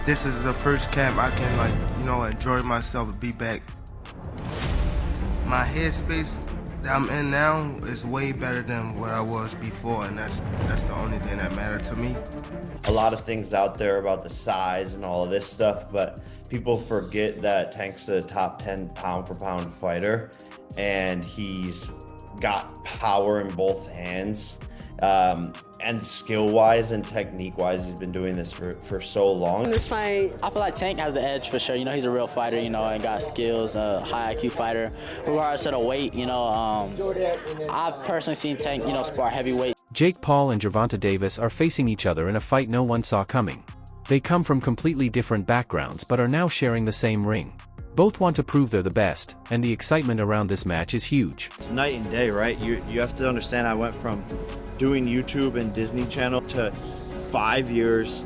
This is the first camp I can, like, enjoy myself and be back. My headspace that I'm in now is way better than what I was before, and that's the only thing that mattered to me. A lot of things out there about the size and all of this stuff, but people forget that Tank's a top 10 pound for pound fighter, and he's got power in both hands. And skill-wise and technique-wise, he's been doing this for so long. In this fight, I feel like Tank has the edge for sure. He's a real fighter, and got skills, high IQ fighter. Regardless of the weight, I've personally seen Tank, spar heavyweight. Jake Paul and GervontaDavis are facing each other in a fight no one saw coming. They come from completely different backgrounds but are now sharing the same ring. Both want to prove they're the best, and the excitement around this match is huge. It's night and day, right? You have to understand, I went from doing YouTube and Disney Channel to 5 years,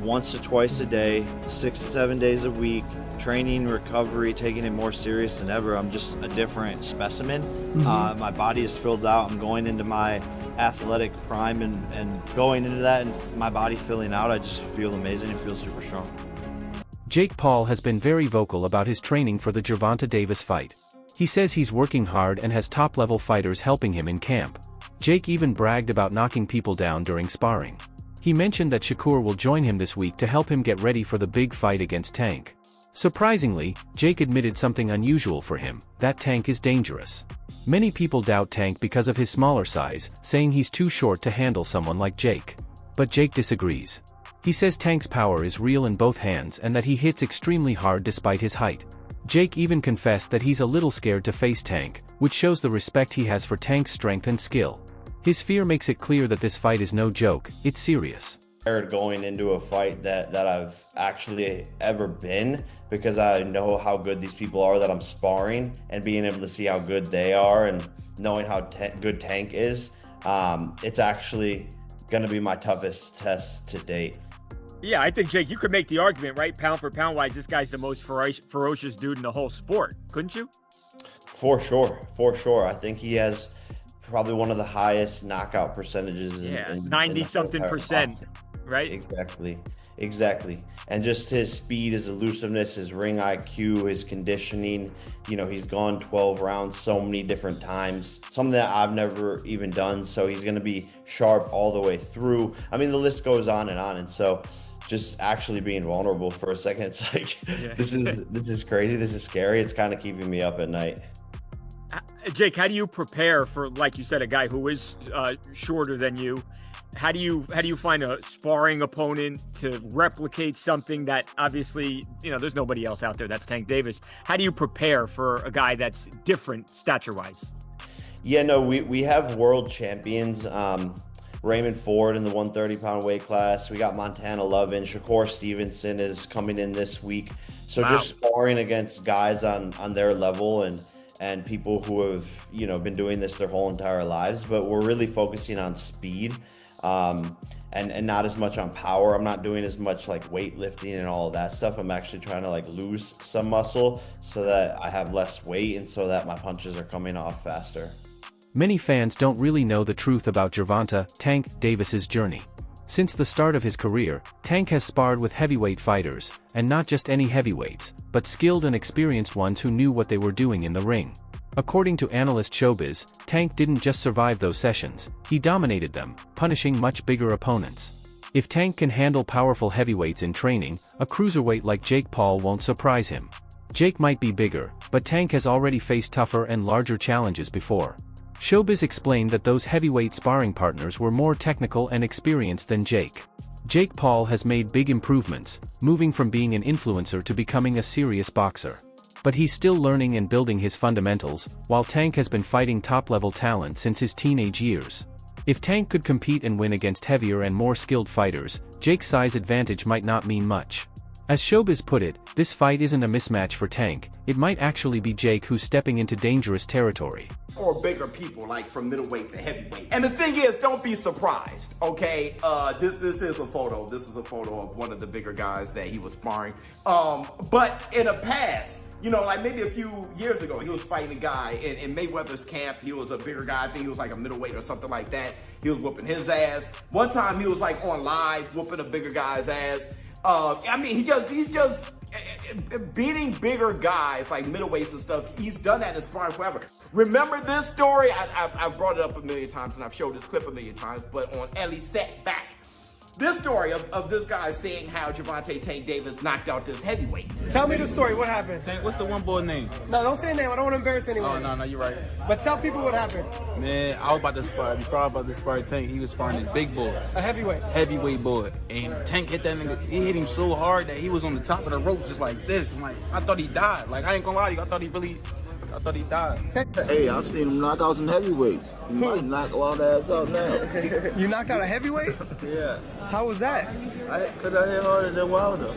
once to twice a day, 6 to 7 days a week, training, recovery, taking it more serious than ever. I'm just a different specimen. My body is filled out. I'm going into my athletic prime and going into that, and my body filling out, I just feel amazing and feel super strong. Jake Paul has been very vocal about his training for the GervontaDavis fight. He says he's working hard and has top-level fighters helping him in camp. Jake even bragged about knocking people down during sparring. He mentioned that Shakur will join him this week to help him get ready for the big fight against Tank. Surprisingly, Jake admitted something unusual for him, that Tank is dangerous. Many people doubt Tank because of his smaller size, saying he's too short to handle someone like Jake. But Jake disagrees. He says Tank's power is real in both hands and that he hits extremely hard despite his height. Jake even confessed that he's a little scared to face Tank, which shows the respect he has for Tank's strength and skill. His fear makes it clear that this fight is no joke, it's serious. Going into a fight that I've actually ever been, because I know how good these people are that I'm sparring, and being able to see how good they are and knowing how good Tank is, it's actually going to be my toughest test to date. Yeah, I think, Jake, you could make the argument, right? Pound for pound wise, this guy's the most ferocious dude in the whole sport, couldn't you? For sure. I think he has probably one of the highest knockout percentages. Yeah, 90-something%, right? Exactly. And just his speed, his elusiveness, his ring IQ, his conditioning. He's gone 12 rounds so many different times, something that I've never even done. So he's going to be sharp all the way through. I mean, the list goes on. And so just actually being vulnerable for a second, it's like, this is crazy. This is scary. It's kind of keeping me up at night. Jake, how do you prepare for, like you said, a guy who is shorter than you? How do you find a sparring opponent to replicate something that obviously, there's nobody else out there that's Tank Davis? How do you prepare for a guy that's different stature-wise? Yeah, no, we have world champions. Raymond Ford in the 130-pound weight class. We got Montana Lovin. Shakur Stevenson is coming in this week. So wow. Just sparring against guys on their level and people who have, been doing this their whole entire lives. But we're really focusing on speed. And not as much on power. I'm not doing as much like weightlifting and all of that stuff. I'm actually trying to lose some muscle so that I have less weight and so that my punches are coming off faster. Many fans don't really know the truth about Gervonta "Tank" Davis's journey. Since the start of his career, Tank has sparred with heavyweight fighters, and not just any heavyweights, but skilled and experienced ones who knew what they were doing in the ring. According to analyst Showbiz, Tank didn't just survive those sessions, he dominated them, punishing much bigger opponents. If Tank can handle powerful heavyweights in training, a cruiserweight like Jake Paul won't surprise him. Jake might be bigger, but Tank has already faced tougher and larger challenges before. Showbiz explained that those heavyweight sparring partners were more technical and experienced than Jake. Jake Paul has made big improvements, moving from being an influencer to becoming a serious boxer. But he's still learning and building his fundamentals, while Tank has been fighting top-level talent since his teenage years. If Tank could compete and win against heavier and more skilled fighters, Jake's size advantage might not mean much. As Showbiz put it, this fight isn't a mismatch for Tank, it might actually be Jake who's stepping into dangerous territory. Or bigger people, like from middleweight to heavyweight. And the thing is, don't be surprised, okay? This is a photo. This is a photo of one of the bigger guys that he was sparring. But in the past, like maybe a few years ago, he was fighting a guy in Mayweather's camp. He was a bigger guy. I think he was like a middleweight or something like that. He was whooping his ass. One time he was like on live whooping a bigger guy's ass. I mean, he's just beating bigger guys like middleweights and stuff. He's done that in sparring forever. Remember this story? I've brought it up a million times and I've showed this clip a million times, but on Ellie Set Back. This story of this guy saying how Gervonta Tank Davis knocked out this heavyweight. Tell me the story. What happened? Tank, what's the one boy name? No, don't say a name. I don't want to embarrass anyone. Oh, no, you're right. But tell people what happened. Man, I was about to spar. Before I was about to spar Tank, he was sparring this big boy. A heavyweight. Heavyweight boy. And Tank hit that nigga. He hit him so hard that he was on the top of the rope just like this. I'm like, I thought he died. Like, I ain't gonna lie to you. I thought he died. Hey, I've seen him knock out some heavyweights. He might knock all ass out now. You knocked out a heavyweight? Yeah. How was that? Cause I hit harder than Wilder.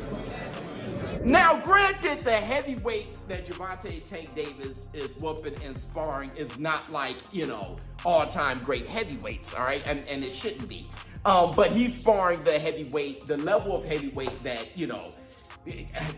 Now, granted, the heavyweights that Gervonta Tank Davis is whooping and sparring is not like, all-time great heavyweights, all right? And it shouldn't be. But he's sparring the level of heavyweight that,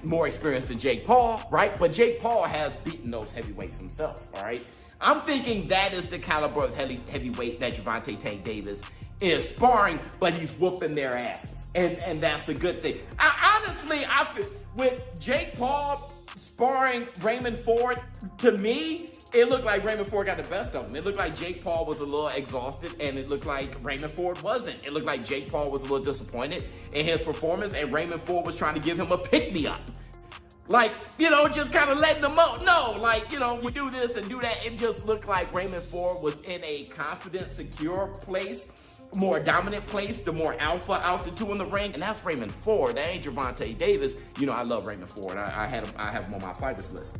more experienced than Jake Paul, right? But Jake Paul has beaten those heavyweights himself, all right? I'm thinking that is the caliber of heavyweight that Gervonta Tank Davis is sparring, but he's whooping their asses. And that's a good thing. I feel with Jake Paul sparring Raymond Ford, to me, it looked like Raymond Ford got the best of him. It looked like Jake Paul was a little exhausted, and it looked like Raymond Ford wasn't. It looked like Jake Paul was a little disappointed in his performance, and Raymond Ford was trying to give him a pick-me-up. Like, just kind of letting them know. No, like, we do this and do that. It just looked like Raymond Ford was in a confident, secure place, more dominant place, the more alpha out the two in the ring, and that's Raymond Ford. That ain't Gervonta Davis. I love Raymond Ford. I have him on my fighters list.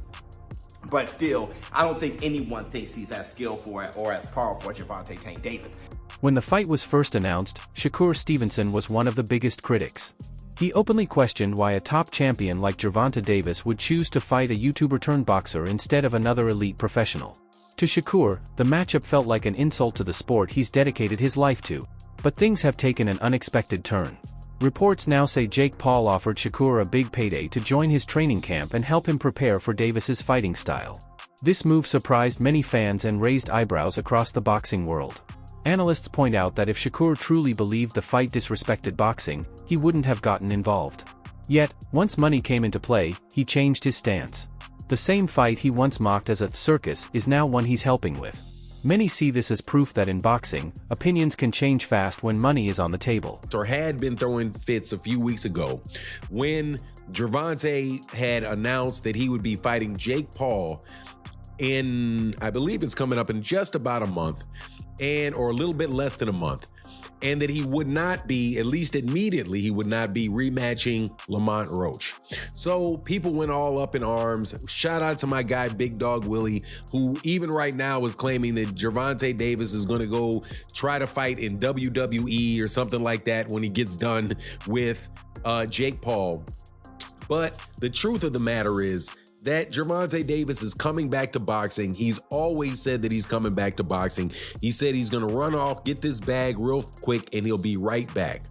But still, I don't think anyone thinks he's as skillful or as powerful as Gervonta Tank Davis. When the fight was first announced, Shakur Stevenson was one of the biggest critics. He openly questioned why a top champion like Gervonta Davis would choose to fight a YouTuber-turned-boxer instead of another elite professional. To Shakur, the matchup felt like an insult to the sport he's dedicated his life to. But things have taken an unexpected turn. Reports now say Jake Paul offered Shakur a big payday to join his training camp and help him prepare for Davis's fighting style. This move surprised many fans and raised eyebrows across the boxing world. Analysts point out that if Shakur truly believed the fight disrespected boxing, he wouldn't have gotten involved. Yet, once money came into play, he changed his stance. The same fight he once mocked as a circus is now one he's helping with. Many see this as proof that in boxing, opinions can change fast when money is on the table. Or had been throwing fits a few weeks ago when Gervonta had announced that he would be fighting Jake Paul in, I believe it's coming up in just about a month, or a little bit less than a month, and that he would not be, at least immediately, he would not be rematching Lamont Roach. So people went all up in arms. Shout out to my guy, Big Dog Willie, who even right now is claiming that Gervonta Davis is going to go try to fight in WWE or something like that when he gets done with Jake Paul. But the truth of the matter is that Gervonta Davis is coming back to boxing. He's always said that he's coming back to boxing. He said he's going to run off, get this bag real quick, and he'll be right back.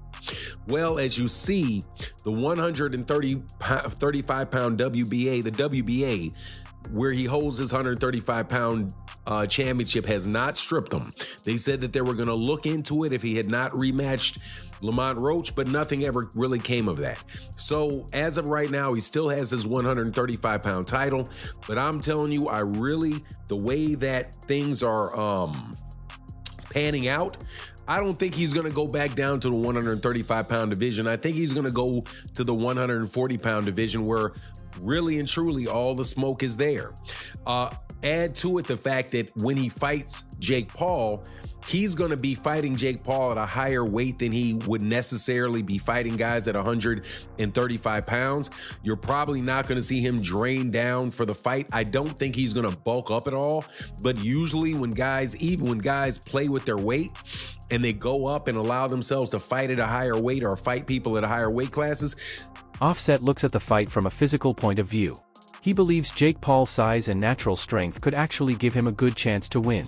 Well, as you see, the 135-pound WBA, the WBA, where he holds his 135-pound championship, has not stripped him. They said that they were going to look into it if he had not rematched Lamont Roach, but nothing ever really came of that. So as of right now, he still has his 135-pound title, but I'm telling you, the way that things are panning out, I don't think he's going to go back down to the 135-pound division. I think he's going to go to the 140-pound division where really and truly all the smoke is there. Add to it the fact that when he fights Jake Paul, he's going to be fighting Jake Paul at a higher weight than he would necessarily be fighting guys at 135 pounds. You're probably not going to see him drain down for the fight. I don't think he's going to bulk up at all. But usually when guys play with their weight and they go up and allow themselves to fight at a higher weight or fight people at higher weight classes. Offset looks at the fight from a physical point of view. He believes Jake Paul's size and natural strength could actually give him a good chance to win.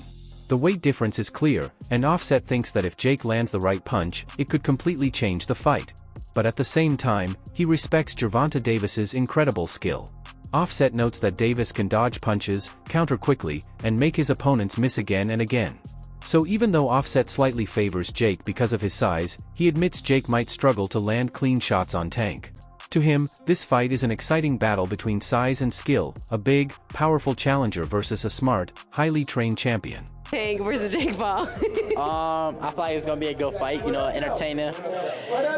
The weight difference is clear, and Offset thinks that if Jake lands the right punch, it could completely change the fight. But at the same time, he respects Gervonta Davis's incredible skill. Offset notes that Davis can dodge punches, counter quickly, and make his opponents miss again and again. So even though Offset slightly favors Jake because of his size, he admits Jake might struggle to land clean shots on Tank. To him, this fight is an exciting battle between size and skill, a big, powerful challenger versus a smart, highly trained champion. Tank versus Jake Paul. I feel like it's gonna be a good fight, you know, entertaining.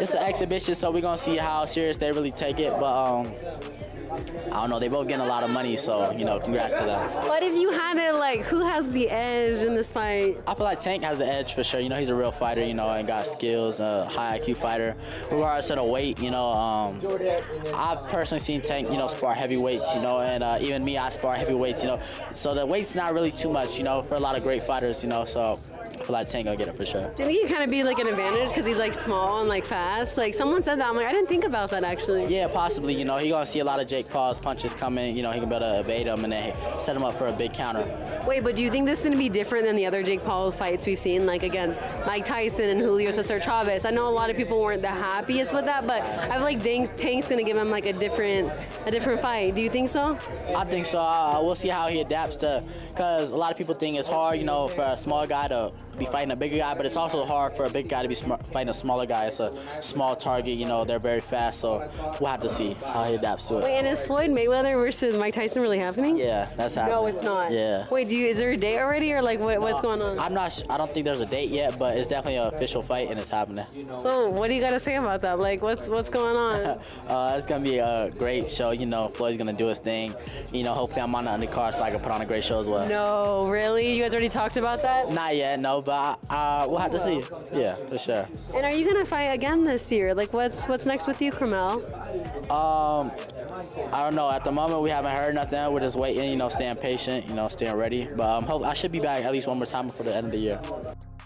It's an exhibition, so we're gonna see how serious they really take it. But I don't know, they both getting a lot of money, so you know, congrats to them. What if you had it like, who has the edge in this fight? I feel like Tank has the edge for sure. You know, he's a real fighter, you know, and got skills, high IQ fighter. Regardless of the weight, you know, I've personally seen Tank, you know, spar heavyweights, you know, and even me, I spar heavyweights, you know. So the weight's not really too much, you know, for a lot of great fighters, you know, so I feel like Tank gonna get it for sure. Do you think he kind of be like an advantage because he's like small and like fast? Like someone said that, I'm like, I didn't think about that actually. Yeah, possibly, you know, he gonna see a lot of Jake Paul's punches coming, you know, he can be able to evade them and then set him up for a big counter. Wait, but do you think this is gonna be different than the other Jake Paul fights we've seen, like against Mike Tyson and Julio Cesar Chavez? I know a lot of people weren't the happiest with that, but I feel like Tank's gonna give him like a different fight. Do you think so? I think so. We'll see how he adapts to, because a lot of people think it's hard, you know, for a small guy to be fighting a bigger guy, but it's also hard for a big guy to be fighting a smaller guy. It's a small target, you know, they're very fast, so we'll have to see how he adapts to it. Wait, and is Floyd Mayweather versus Mike Tyson really happening? Yeah, that's happening. No, it's not. Yeah. Wait, is there a date already, or like what's going on? I don't think there's a date yet, but it's definitely an official fight and it's happening. So what do you got to say about that? Like, what's going on? It's gonna be a great show. You know, Floyd's gonna do his thing. You know, hopefully I'm on the undercard so I can put on a great show as well. No, really? You guys already talked about that? Not yet, no, but we'll have to see. Yeah, for sure. And are you gonna fight again this year? Like, what's next with you, Carmel? I don't know. At the moment, we haven't heard nothing. We're just waiting. You know, staying patient. You know, staying ready. But I should be back at least one more time before the end of the year.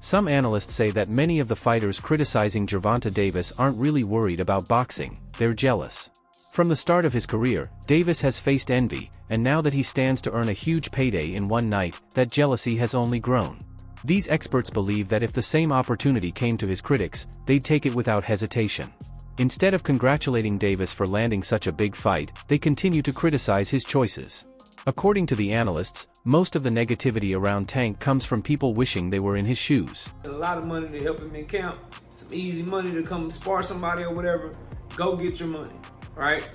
Some analysts say that many of the fighters criticizing GervontaDavis aren't really worried about boxing, they're jealous. From the start of his career, Davis has faced envy, and now that he stands to earn a huge payday in one night, that jealousy has only grown. These experts believe that if the same opportunity came to his critics, they'd take it without hesitation. Instead of congratulating Davis for landing such a big fight, they continue to criticize his choices. According to the analysts, most of the negativity around Tank comes from people wishing they were in his shoes. A lot of money to help him in camp, some easy money to come spar somebody or whatever, go get your money, right?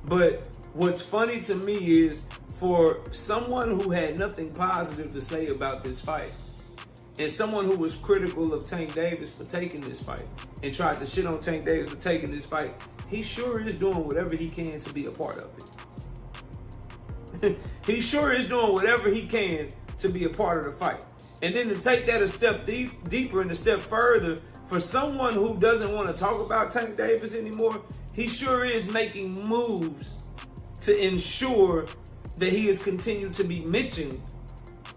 But what's funny to me is for someone who had nothing positive to say about this fight, and someone who was critical of Tank Davis for taking this fight, and tried to shit on Tank Davis for taking this fight, he sure is doing whatever he can to be a part of it. He sure is doing whatever he can to be a part of the fight. And then to take that a step deeper and a step further, for someone who doesn't want to talk about Tank Davis anymore, he sure is making moves to ensure that he is continued to be mentioned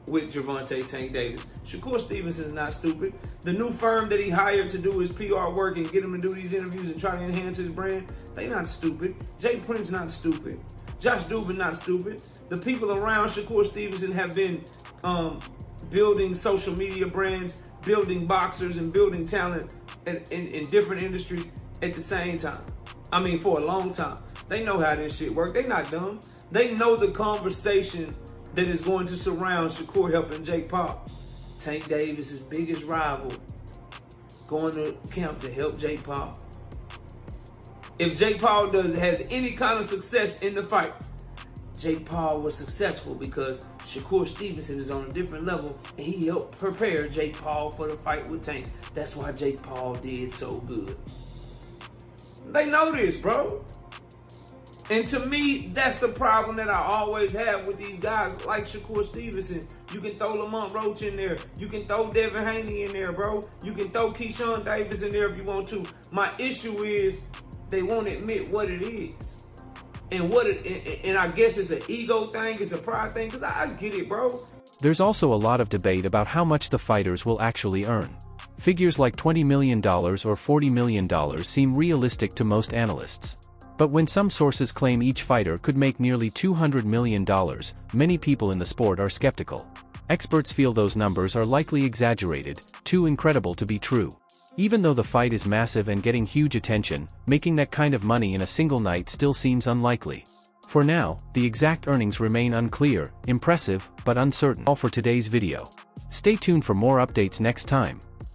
with Gervonta Tank Davis. Shakur Stevenson is not stupid. The new firm that he hired to do his PR work and get him to do these interviews and try to enhance his brand, they not stupid. Jay Prince not stupid. Josh Dubin not stupid. The people around Shakur Stevenson have been building social media brands, building boxers, and building talent in different industries at the same time. I mean, for a long time. They know how this shit works. They not dumb. They know the conversation that is going to surround Shakur helping Jake Paul. Tank Davis' biggest rival going to camp to help Jake Paul. If Jake Paul has any kind of success in the fight, Jake Paul was successful because Shakur Stevenson is on a different level and he helped prepare Jake Paul for the fight with Tank. That's why Jake Paul did so good. They know this, bro. And to me, that's the problem that I always have with these guys like Shakur Stevenson. You can throw Lamont Roach in there. You can throw Devin Haney in there, bro. You can throw Keyshawn Davis in there if you want to. My issue is they won't admit what it is. And I guess it's an ego thing, it's a pride thing, because I get it, bro. There's also a lot of debate about how much the fighters will actually earn. Figures like $20 million or $40 million seem realistic to most analysts. But when some sources claim each fighter could make nearly $200 million, many people in the sport are skeptical. Experts feel those numbers are likely exaggerated, too incredible to be true. Even though the fight is massive and getting huge attention, making that kind of money in a single night still seems unlikely. For now, the exact earnings remain unclear, impressive, but uncertain. All for today's video. Stay tuned for more updates next time.